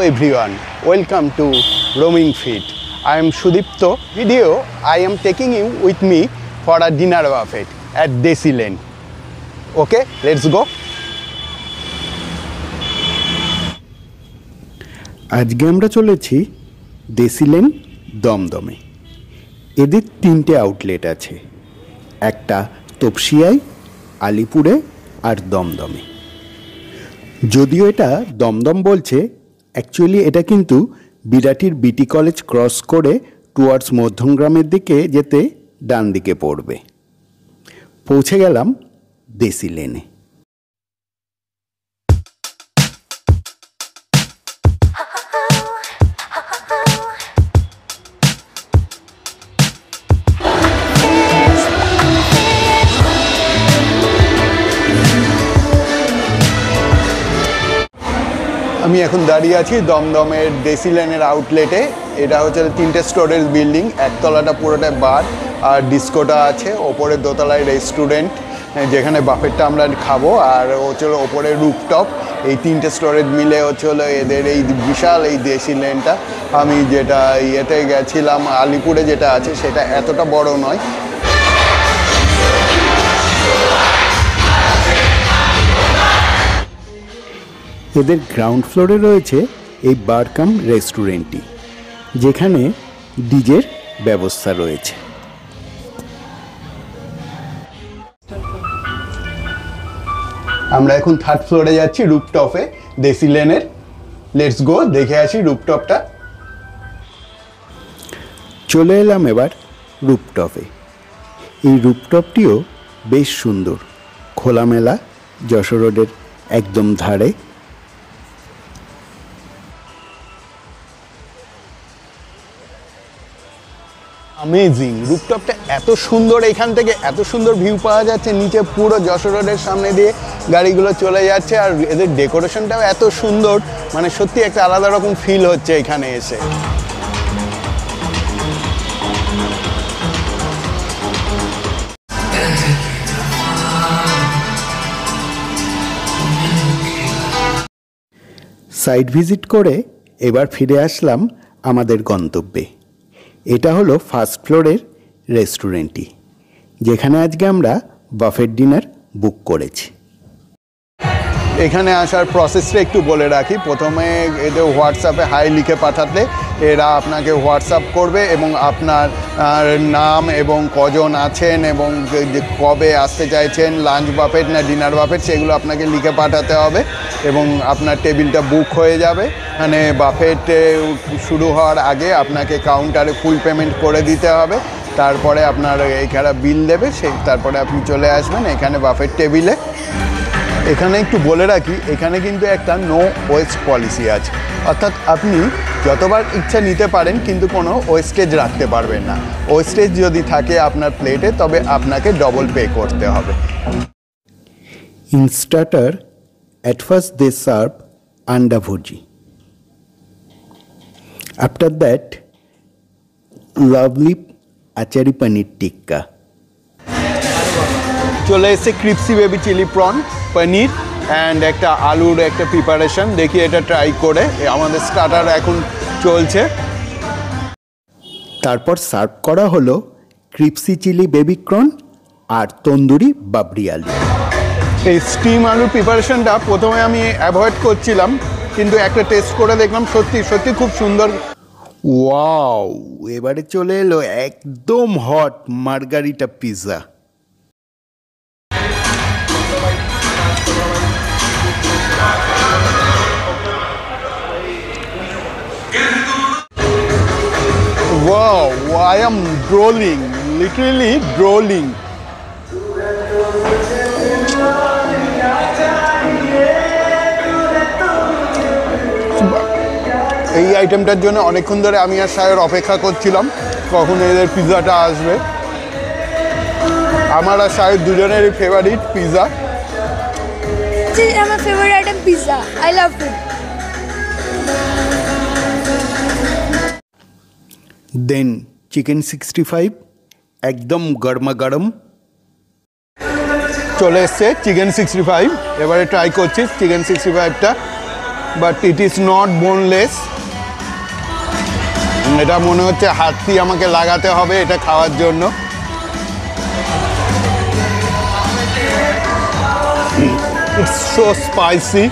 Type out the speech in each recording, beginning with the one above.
everyone, welcome to Roaming Feet. I am Sudipto. Video, I am taking you with me for a dinner buffet at Desi Lane. Okay, let's go. আজকে আমরা চলেছি দেশি lane দমদমে। এদের তিনটে outlet আছে, একটা তপসিয়ায়, আলিপুরে আর দমদমে। যদিও এটা দমদম বলছে, অ্যাকচুয়ালি এটা কিন্তু বিরাটির বিটি কলেজ ক্রস করে টুয়ার্ডস মধ্যমগ্রামের দিকে যেতে ডান দিকে পড়বে। পৌঁছে গেলাম দেশি লেনে। আমি এখন দাঁড়িয়ে আছি দমদমের দেশি লেনের আউটলেটে। এটা হচ্ছে তিনটে স্টোরেজ বিল্ডিং, একতলাটা পুরোটা বার আর ডিস্কোটা আছে, ওপরে দোতলায় রেস্টুরেন্ট যেখানে বাফেটটা আমরা খাবো, আর হচ্ছে ওপরে রুফটপ। এই তিনটে স্টোরেজ মিলে হচ্ছে এদের এই বিশাল এই দেশি লেনটা। আমি যেটা ইয়েতে গেছিলাম আলিপুরে যেটা আছে সেটা এতটা বড় নয়। এদের গ্রাউন্ড ফ্লোরে রয়েছে এই বার কাম রেস্টুরেন্টটি, যেখানে ডিজের ব্যবস্থা রয়েছে। আমরা এখন থার্ড ফ্লোরে যাচ্ছি, রুফটপে দেশি লেনের। লেটস গো, দেখে আসি রুফটপটা। চলে এলাম এবার রুফটপে। এই রুফটপটিও বেশ সুন্দর, খোলামেলা, যশোর রোডের একদম ধারে। অ্যামেজিং, রুফটপটা এত সুন্দর, এখান থেকে এত সুন্দর ভিউ পাওয়া যাচ্ছে, নিচে পুরো যশোর রোডের সামনে দিয়ে গাড়িগুলো চলে যাচ্ছে, আর এদের ডেকোরেশনটাও এত সুন্দর, মানে সত্যি একটা আলাদা রকম ফিল হচ্ছে এখানে এসে। সাইট ভিজিট করে এবার ফিরে আসলাম আমাদের গন্তব্যে। এটা হলো ফার্স্ট ফ্লোরের রেস্টুরেন্টটি, যেখানে আজকে আমরা বাফেট ডিনার বুক করেছি। এখানে আসার প্রসেসটা একটু বলে রাখি। প্রথমে এদের হোয়াটসঅ্যাপে হাই লিখে পাঠাতে এরা আপনাকে হোয়াটসঅ্যাপ করবে এবং আপনার নাম এবং কজন আছেন এবং কবে আসতে চাইছেন, লাঞ্চ বাফেট না ডিনার বাফেট, সেগুলো আপনাকে লিখে পাঠাতে হবে এবং আপনার টেবিলটা বুক হয়ে যাবে। মানে বাফেট শুরু হওয়ার আগে আপনাকে কাউন্টারে ফুল পেমেন্ট করে দিতে হবে, তারপরে আপনার এখানে বিল দেবে, তারপরে আপনি চলে আসবেন এখানে বাফেট টেবিলে। এখানে একটু বলে রাখি, এখানে কিন্তু একটা নো ওয়েস্ট পলিসি আছে, অর্থাৎ আপনি যতবার ইচ্ছা নিতে পারেন কিন্তু কোনো ওয়েস্টেজ রাখতে পারবেন না। ওয়েস্টেজ যদি থাকে আপনার প্লেটে তবে আপনাকে ডবল পে করতে হবে। In starter at first they serve anda bhuji. After that, lovely achari paneer tikka. চলে এসে crispy baby chilli prawn, paneer and একটা আলুর একটা প্রিপারেশন। দেখি এটা ট্রাই করে। আমাদের স্টার্টার এখন চলছে। তারপর সার্ভ করা হলো ক্রিপসি চিলি বেবি কর্ন আর তন্দুরি বাবরি আলু। এই স্টিম আলুর প্রিপারেশনটা প্রথমে আমি অ্যাভয়েড করছিলাম, কিন্তু একটা টেস্ট করে দেখলাম সত্যি সত্যি খুব সুন্দর। ওয়াও, এবারে চলে এলো একদম hot margherita pizza. Wow, I am drooling, literally drooling. এই আইটেমটার জন্য অনেকক্ষণ ধরে আমি আর সাহের অপেক্ষা করছিলাম কখন এদের পিৎজাটা আসবে। আমার আর সাহের দুজনেরই ফেভারিট পিৎজা। আমার favourite item pizza, I love it. Then chicken 65 একদম গরমা গরম চলে এসছে। চিকেন 65 এবারে ট্রাই করছি চিকেন 65টা। But it is not boneless. এটা মনে হচ্ছে হাতটি আমাকে লাগাতে হবে এটা খাওয়ার জন্য। It's so spicy.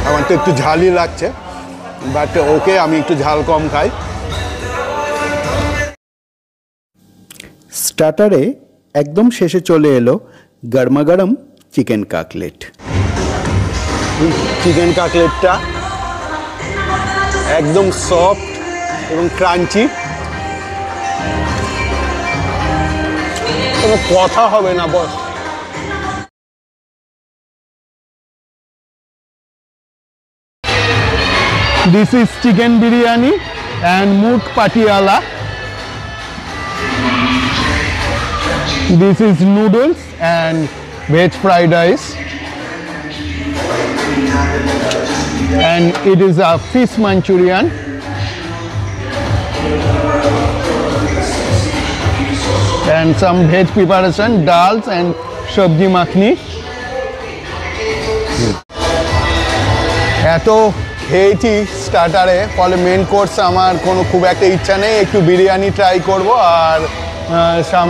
আমার তো একটু ঝালই লাগছে, বাট ওকে, আমি একটু ঝাল কম খাই। স্টার্টারে একদম শেষে চলে এলো গরমাগরম চিকেন কাটলেট। চিকেন কাটলেটটা একদম সফট এবং ক্রাঞ্চি, কোনো কথা হবে না বস। This is chicken biryani and moot patiala. This is noodles and veg fried rice. And it is a fish Manchurian. And some veg preparation, dals and sabji makhni. এত খেয়েছি স্টার্টারে, ফলে main course আমার কোনো খুব একটা ইচ্ছা নেই। একটু বিরিয়ানি ট্রাই করব আর সাম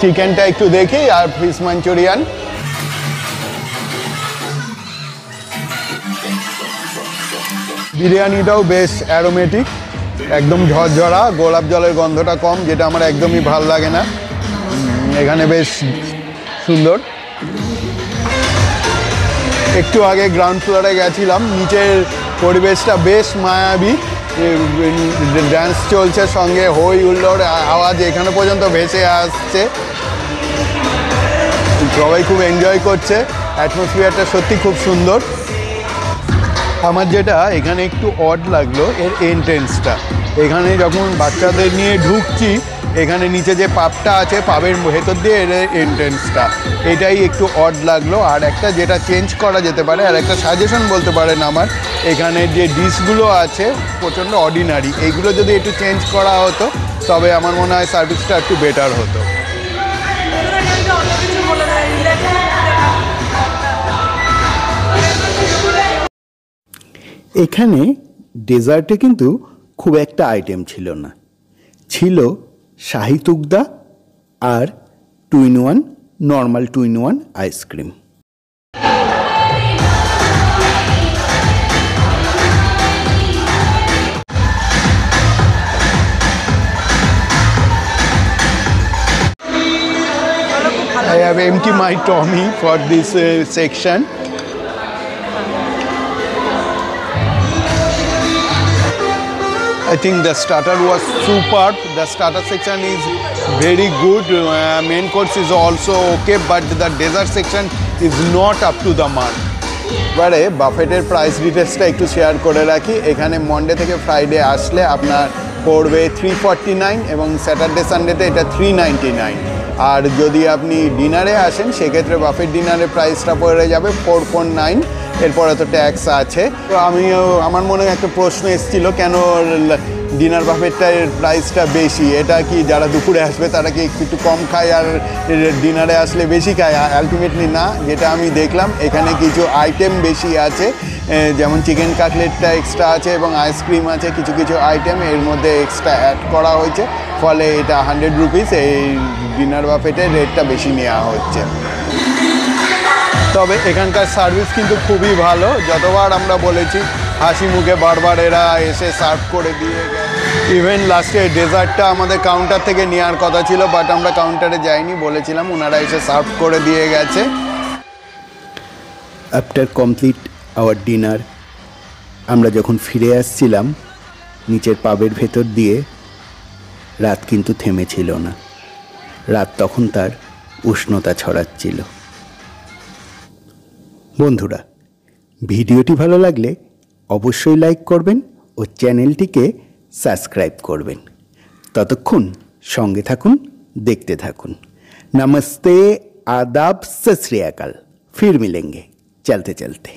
চিকেনটা একটু দেখি আর ফিশ মাঞ্চুরিয়ান। বিরিয়ানিটাও বেশ অ্যারোমেটিক, একদম ঝরঝরা, গোলাপ জলের গন্ধটা কম, যেটা আমার একদমই ভাল লাগে না। এখানে বেশ সুন্দর। একটু আগে গ্রাউন্ড ফ্লোরে গেছিলাম, নিচের পরিবেশটা বেশ মায়াবী। ডান্স চলছে, সঙ্গে হই হুল্লোড় আওয়াজ এখানে পর্যন্ত ভেসে আসছে। সবাই খুব এনজয় করছে, অ্যাটমসফিয়ারটা সত্যি খুব সুন্দর। আমার যেটা এখানে একটু অড লাগলো এর এন্ট্রেন্সটা। এখানে যখন বাচ্চাদের নিয়ে ঢুকছি, এখানে নিচে যে পাবটা আছে, পাবের ভেতর দিয়ে এর এন্ট্রেন্সটা, এটাই একটু অড লাগলো। আর একটা যেটা চেঞ্জ করা যেতে পারে, আর একটা সাজেশন বলতে পারেন আমার, এখানে যে ডিশগুলো আছে প্রচণ্ড অর্ডিনারি, এইগুলো যদি একটু চেঞ্জ করা হতো তবে আমার মনে হয় সার্ভিসটা একটু বেটার হতো। এখানে ডেজার্টে কিন্তু খুব একটা আইটেম ছিল না, ছিল শাহি তুকদা আর 2-in-1 normal 2-in-1 ice cream. I have emptied my tummy for this section. I think the starter was superb. The starter section is very good. Main course is also okay, but the dessert section is not up to the mark. এবারে বাফেটের price ডিটেলসটা একটু share করে রাখি। এখানে Monday থেকে Friday আসলে আপনার পড়বে 349 এবং স্যাটারডে সানডেতে এটা 399। আর যদি আপনি ডিনারে আসেন সেক্ষেত্রে বাফেট ডিনারের প্রাইসটা পড়ে যাবে 449। এরপরে তো ট্যাক্স আছে। তো আমার মনে একটা প্রশ্ন এসেছিলো, কেন ডিনার বাফেটটার প্রাইসটা বেশি? এটা কি যারা দুপুরে আসবে তারা কি একটু কম খায় আর ডিনারে আসলে বেশি খায়? আলটিমেটলি না, যেটা আমি দেখলাম এখানে কিছু আইটেম বেশি আছে, যেমন চিকেন কাটলেটটা এক্সট্রা আছে এবং আইসক্রিম আছে, কিছু কিছু আইটেম এর মধ্যে এক্সট্রা অ্যাড করা হয়েছে, ফলে এটা 100 রুপিস এই ডিনার বাফেটের রেটটা বেশি নেওয়া হচ্ছে। তবে এখানকার সার্ভিস কিন্তু খুবই ভালো, যতবার আমরা বলেছি হাসি মুখে বারবার এরা এসে সার্ভ করে দিয়ে গেছে। ইভেন লাস্টে ডেজার্টটা আমাদের কাউন্টার থেকে নেওয়ার কথা ছিল, বাট আমরা কাউন্টারে যাইনি, বলেছিলাম, ওনারা এসে সার্ভ করে দিয়ে গেছে। আফটার কমপ্লিট আওয়ার ডিনার আমরা যখন ফিরে আসছিলাম নিচের পাবের ভেতর দিয়ে, রাত কিন্তু থেমেছিল না। রাত তখন তার উষ্ণতা ছড়াচ্ছিল। বন্ধুরা, ভিডিওটি ভালো লাগলে অবশ্যই লাইক করবেন ও চ্যানেলটিকে সাবস্ক্রাইব করবেন। ততক্ষণ সঙ্গে থাকুন, দেখতে থাকুন। नमस्ते, आदाब, सत श्री अकाल। फिर मिलेंगे चलते चलते।